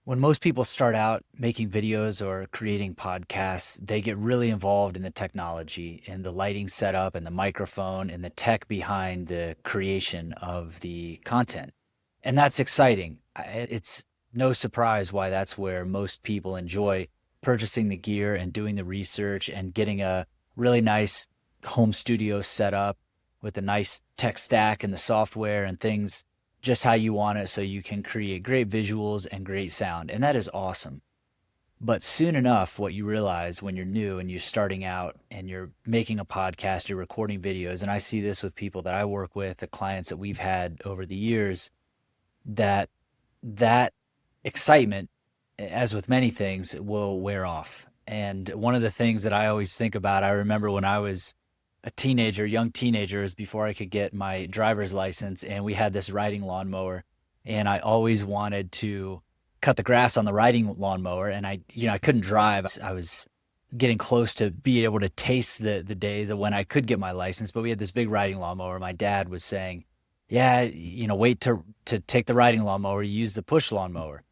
When most people start out making videos or creating podcasts, they get really involved in the technology and the lighting setup and the microphone and the tech behind the creation of the content. And that's exciting. It's no surprise why that's where most people enjoy purchasing the gear and doing the research and getting a really nice home studio set up with a nice tech stack and the software and things just how you want it so you can create great visuals and great sound. And that is awesome. But soon enough, what you realize when you're new and you're starting out and you're making a podcast, you're recording videos, and I see this with people that I work with, the clients that we've had over the years, that that excitement, as with many things, will wear off. And one of the things that I always think about, I remember when I was a teenager, young teenagers, before I could get my driver's license, and we had this riding lawnmower, and I always wanted to cut the grass on the riding lawnmower, and I couldn't drive. I was getting close to being able to taste the days of when I could get my license, but we had this big riding lawnmower. My dad was saying, "Yeah, wait to take the riding lawnmower, use the push lawnmower."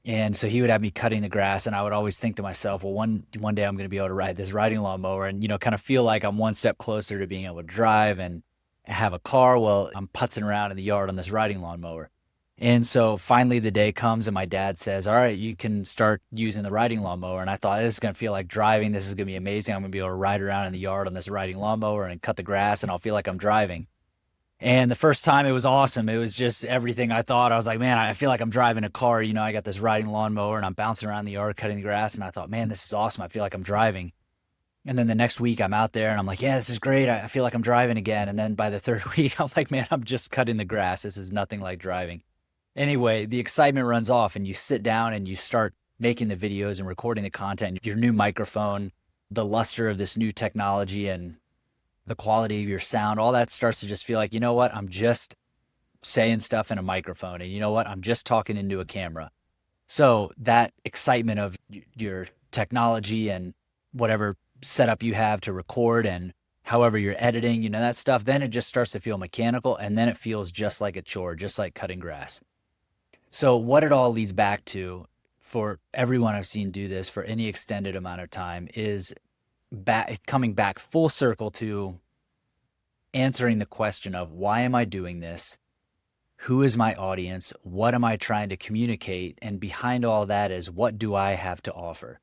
And so he would have me cutting the grass, and I would always think to myself, well, one day I'm going to be able to ride this riding lawnmower and, kind of feel like I'm one step closer to being able to drive and have a car. Well, I'm putzing around in the yard on this riding lawnmower. And so finally the day comes and my dad says, all right, you can start using the riding lawnmower. And I thought, this is going to feel like driving. This is going to be amazing. I'm going to be able to ride around in the yard on this riding lawnmower and cut the grass, and I'll feel like I'm driving. And the first time it was awesome. It was just everything I thought. I was like, man, I feel like I'm driving a car. I got this riding lawnmower and I'm bouncing around the yard cutting the grass. And I thought, man, this is awesome. I feel like I'm driving. And then the next week I'm out there and I'm like, yeah, this is great. I feel like I'm driving again. And then by the third week, I'm like, man, I'm just cutting the grass. This is nothing like driving. Anyway, the excitement runs off and you sit down and you start making the videos and recording the content, your new microphone, the luster of this new technology and the quality of your sound, all that starts to just feel like, you know what? I'm just saying stuff in a microphone. And you know what? I'm just talking into a camera. So that excitement of your technology and whatever setup you have to record and however you're editing, that stuff, then it just starts to feel mechanical. And then it feels just like a chore, just like cutting grass. So what it all leads back to for everyone I've seen do this for any extended amount of time is coming back full circle to answering the question of why am I doing this? Who is my audience? What am I trying to communicate? And behind all that is what do I have to offer?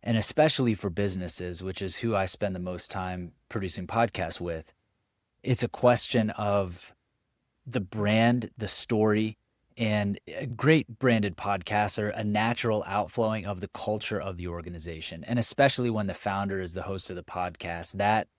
And especially for businesses, which is who I spend the most time producing podcasts with, it's a question of the brand, the story, and great branded podcasts are a natural outflowing of the culture of the organization. And especially when the founder is the host of the podcast, that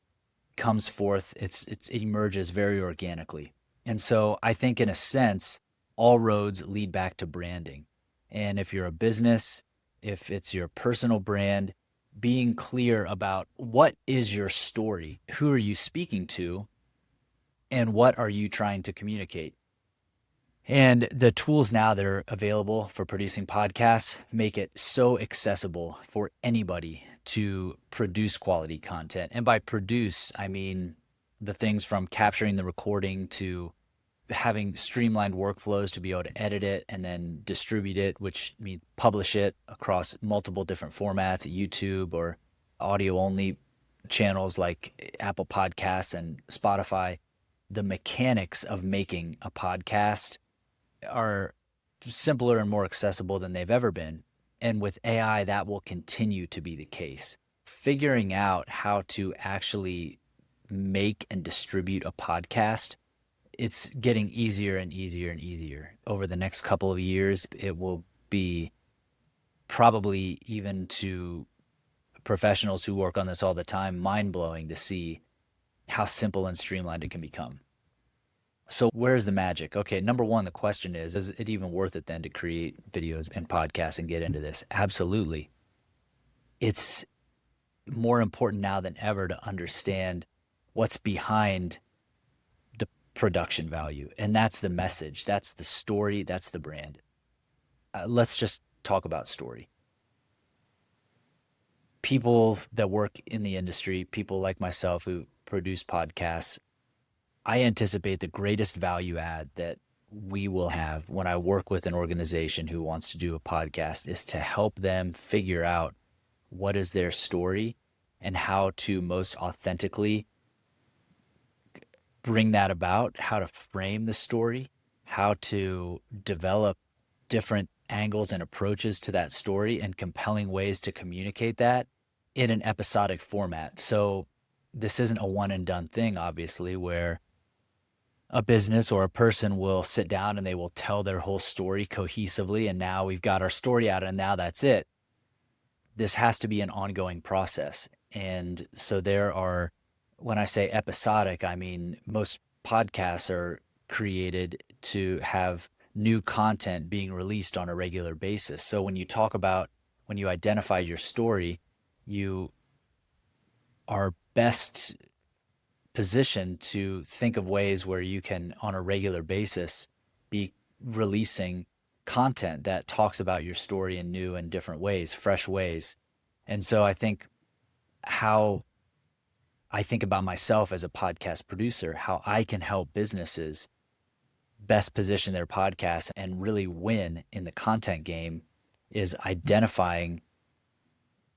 comes forth, it emerges very organically. And so I think in a sense, all roads lead back to branding. And if you're a business, if it's your personal brand, being clear about what is your story, who are you speaking to, and what are you trying to communicate? And the tools now that are available for producing podcasts make it so accessible for anybody to produce quality content. And by produce, I mean the things from capturing the recording to having streamlined workflows to be able to edit it and then distribute it, which means publish it across multiple different formats, YouTube or audio only channels like Apple Podcasts and Spotify. The mechanics of making a podcast are simpler and more accessible than they've ever been. And with AI, that will continue to be the case. Figuring out how to actually make and distribute a podcast, it's getting easier and easier and easier. Over the next couple of years, it will be probably even to professionals who work on this all the time, mind-blowing to see how simple and streamlined it can become. So where's the magic? Okay, number one, the question is it even worth it then to create videos and podcasts and get into this? Absolutely. It's more important now than ever to understand what's behind the production value. And that's the message. That's the story. That's the brand. Let's just talk about story. People that work in the industry, people like myself who produce podcasts, I anticipate the greatest value add that we will have when I work with an organization who wants to do a podcast is to help them figure out what is their story and how to most authentically bring that about, how to frame the story, how to develop different angles and approaches to that story and compelling ways to communicate that in an episodic format. So this isn't a one and done thing, obviously, where a business or a person will sit down and they will tell their whole story cohesively. And now we've got our story out and now that's it. This has to be an ongoing process. And so there are, when I say episodic, I mean most podcasts are created to have new content being released on a regular basis. So when you talk about, when you identify your story, you are best positioned to think of ways where you can, on a regular basis, be releasing content that talks about your story in new and different ways, fresh ways. And so I think how I think about myself as a podcast producer, how I can help businesses best position their podcasts and really win in the content game is identifying,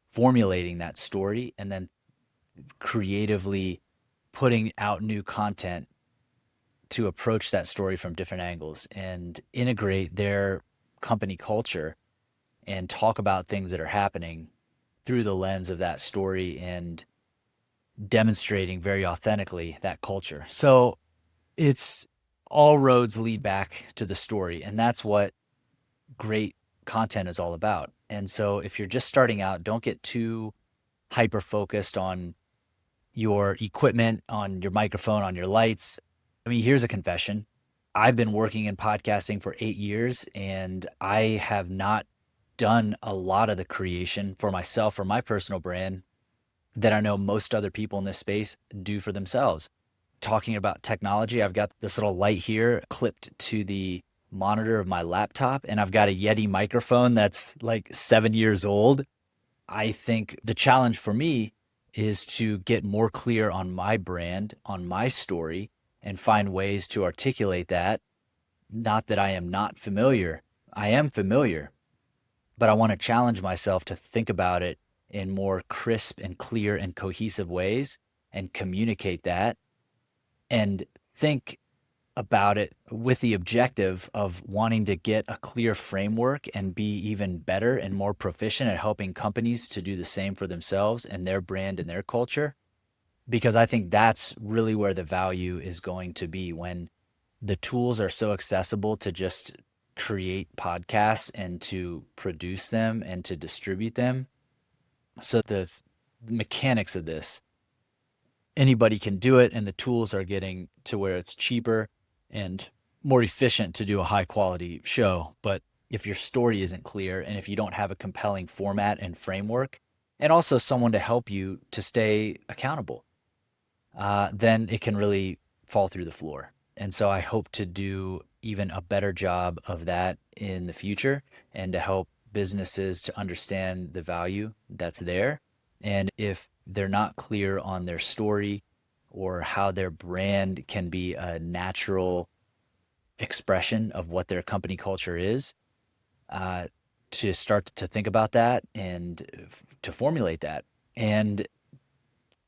formulating that story, and then creatively putting out new content to approach that story from different angles and integrate their company culture and talk about things that are happening through the lens of that story and demonstrating very authentically that culture. So it's all roads lead back to the story, and that's what great content is all about. And so if you're just starting out, don't get too hyper focused on your equipment, on your microphone, on your lights. I mean, here's a confession. I've been working in podcasting for 8 years, and I have not done a lot of the creation for myself or my personal brand that I know most other people in this space do for themselves. Talking about technology, I've got this little light here clipped to the monitor of my laptop, and I've got a Yeti microphone that's like 7 years old. I think the challenge for me is to get more clear on my brand, on my story, and find ways to articulate that. Not that I am not familiar. I am familiar, but I want to challenge myself to think about it in more crisp and clear and cohesive ways and communicate that and think about it with the objective of wanting to get a clear framework and be even better and more proficient at helping companies to do the same for themselves and their brand and their culture. Because I think that's really where the value is going to be when the tools are so accessible to just create podcasts and to produce them and to distribute them. So the mechanics of this, anybody can do it, and the tools are getting to where it's cheaper and more efficient to do a high quality show. But if your story isn't clear and if you don't have a compelling format and framework, and also someone to help you to stay accountable, then it can really fall through the floor. And so I hope to do even a better job of that in the future and to help businesses to understand the value that's there. And if they're not clear on their story or how their brand can be a natural expression of what their company culture is, to start to think about that and to formulate that. And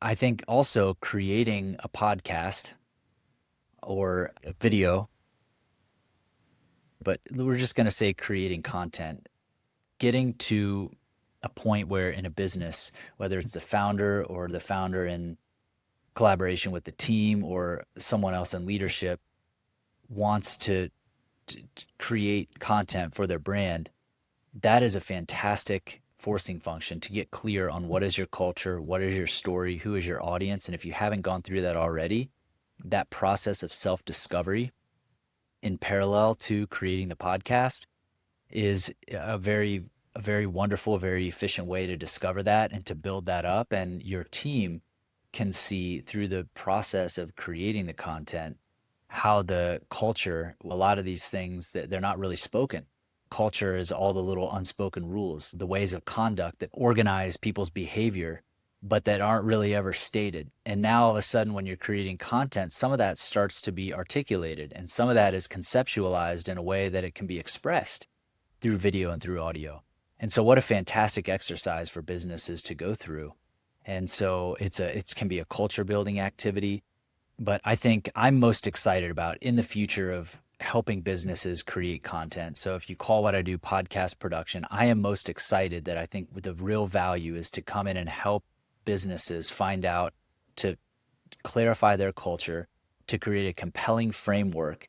I think also creating a podcast or a video, but we're just going to say creating content, getting to a point where in a business, whether it's the founder or the founder in collaboration with the team or someone else in leadership wants to create content for their brand, that is a fantastic forcing function to get clear on what is your culture, what is your story, who is your audience. And if you haven't gone through that already, that process of self-discovery in parallel to creating the podcast is a very wonderful, very efficient way to discover that and to build that up. And your team can see through the process of creating the content how the culture, a lot of these things that they're not really spoken. Culture is all the little unspoken rules, the ways of conduct that organize people's behavior but that aren't really ever stated. And now all of a sudden, when you're creating content, some of that starts to be articulated and some of that is conceptualized in a way that it can be expressed through video and through audio. And so what a fantastic exercise for businesses to go through. And so it can be a culture building activity, but I think I'm most excited about in the future of helping businesses create content. So if you call what I do podcast production, I am most excited that I think the real value is to come in and help businesses find out, to clarify their culture, to create a compelling framework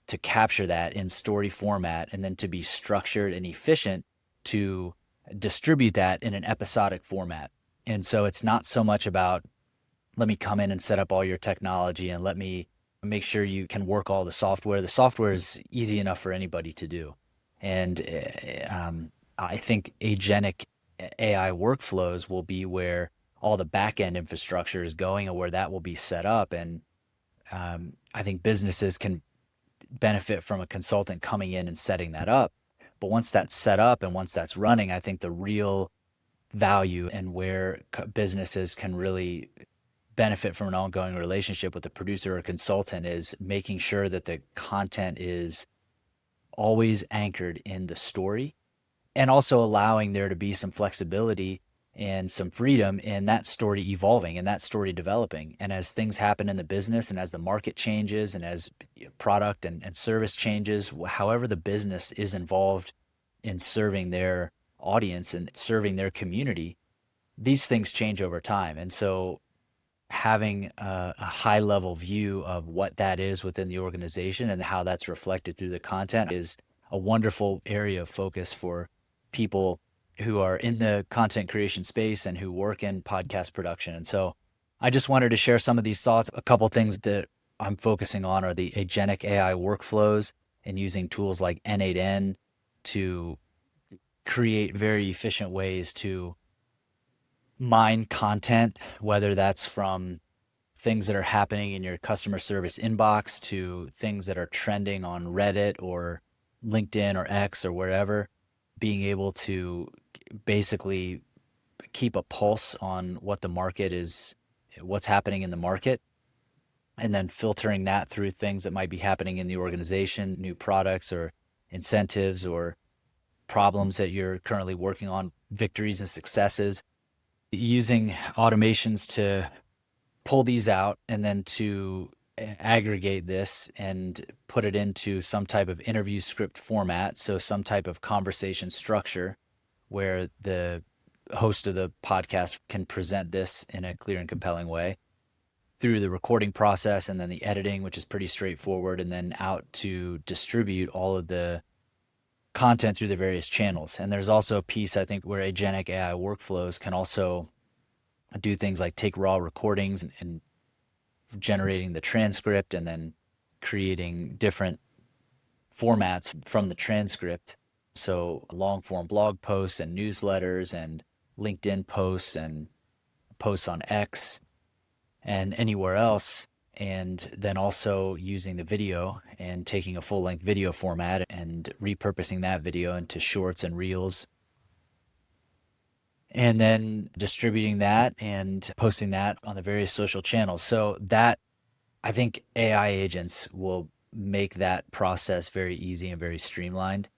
to capture that in story format, and then to be structured and efficient to distribute that in an episodic format. And so it's not so much about, let me come in and set up all your technology and let me make sure you can work all the software. The software is easy enough for anybody to do. And I think agentic AI workflows will be where all the back-end infrastructure is going and where that will be set up. And I think businesses can benefit from a consultant coming in and setting that up. But once that's set up and once that's running, I think the real value and where businesses can really benefit from an ongoing relationship with the producer or consultant is making sure that the content is always anchored in the story, and also allowing there to be some flexibility and some freedom in that story evolving and that story developing. And as things happen in the business and as the market changes and as product and service changes, however the business is involved in serving their audience and serving their community, these things change over time. And so having a high level view of what that is within the organization and how that's reflected through the content is a wonderful area of focus for people who are in the content creation space and who work in podcast production. And so I just wanted to share some of these thoughts. A couple things that I'm focusing on are the agentic AI workflows and using tools like N8N to create very efficient ways to mine content, whether that's from things that are happening in your customer service inbox to things that are trending on Reddit or LinkedIn or X or wherever, being able to basically keep a pulse on what the market is, what's happening in the market, and then filtering that through things that might be happening in the organization, new products or incentives or problems that you're currently working on, victories and successes, using automations to pull these out and then to aggregate this and put it into some type of interview script format. So some type of conversation structure where the host of the podcast can present this in a clear and compelling way through the recording process and then the editing, which is pretty straightforward, and then out to distribute all of the content through the various channels. And there's also a piece, I think, where agentic AI workflows can also do things like take raw recordings and generating the transcript and then creating different formats from the transcript. So long form blog posts and newsletters and LinkedIn posts and posts on X and anywhere else. And then also using the video and taking a full length video format and repurposing that video into shorts and reels, and then distributing that and posting that on the various social channels. So that, I think AI agents will make that process very easy and very streamlined.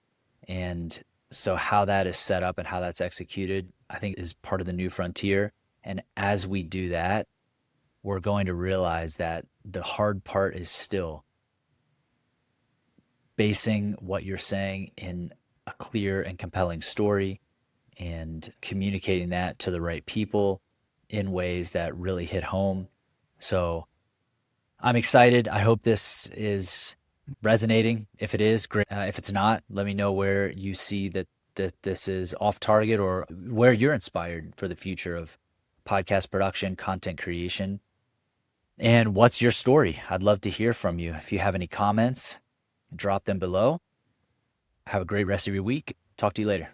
And so how that is set up and how that's executed, I think is part of the new frontier. And as we do that, we're going to realize that the hard part is still basing what you're saying in a clear and compelling story and communicating that to the right people in ways that really hit home. So I'm excited. I hope this is resonating. If it is, great. If it's not, let me know where you see that this is off target or where you're inspired for the future of podcast production, content creation. And what's your story? I'd love to hear from you. If you have any comments, drop them below. Have a great rest of your week. Talk to you later.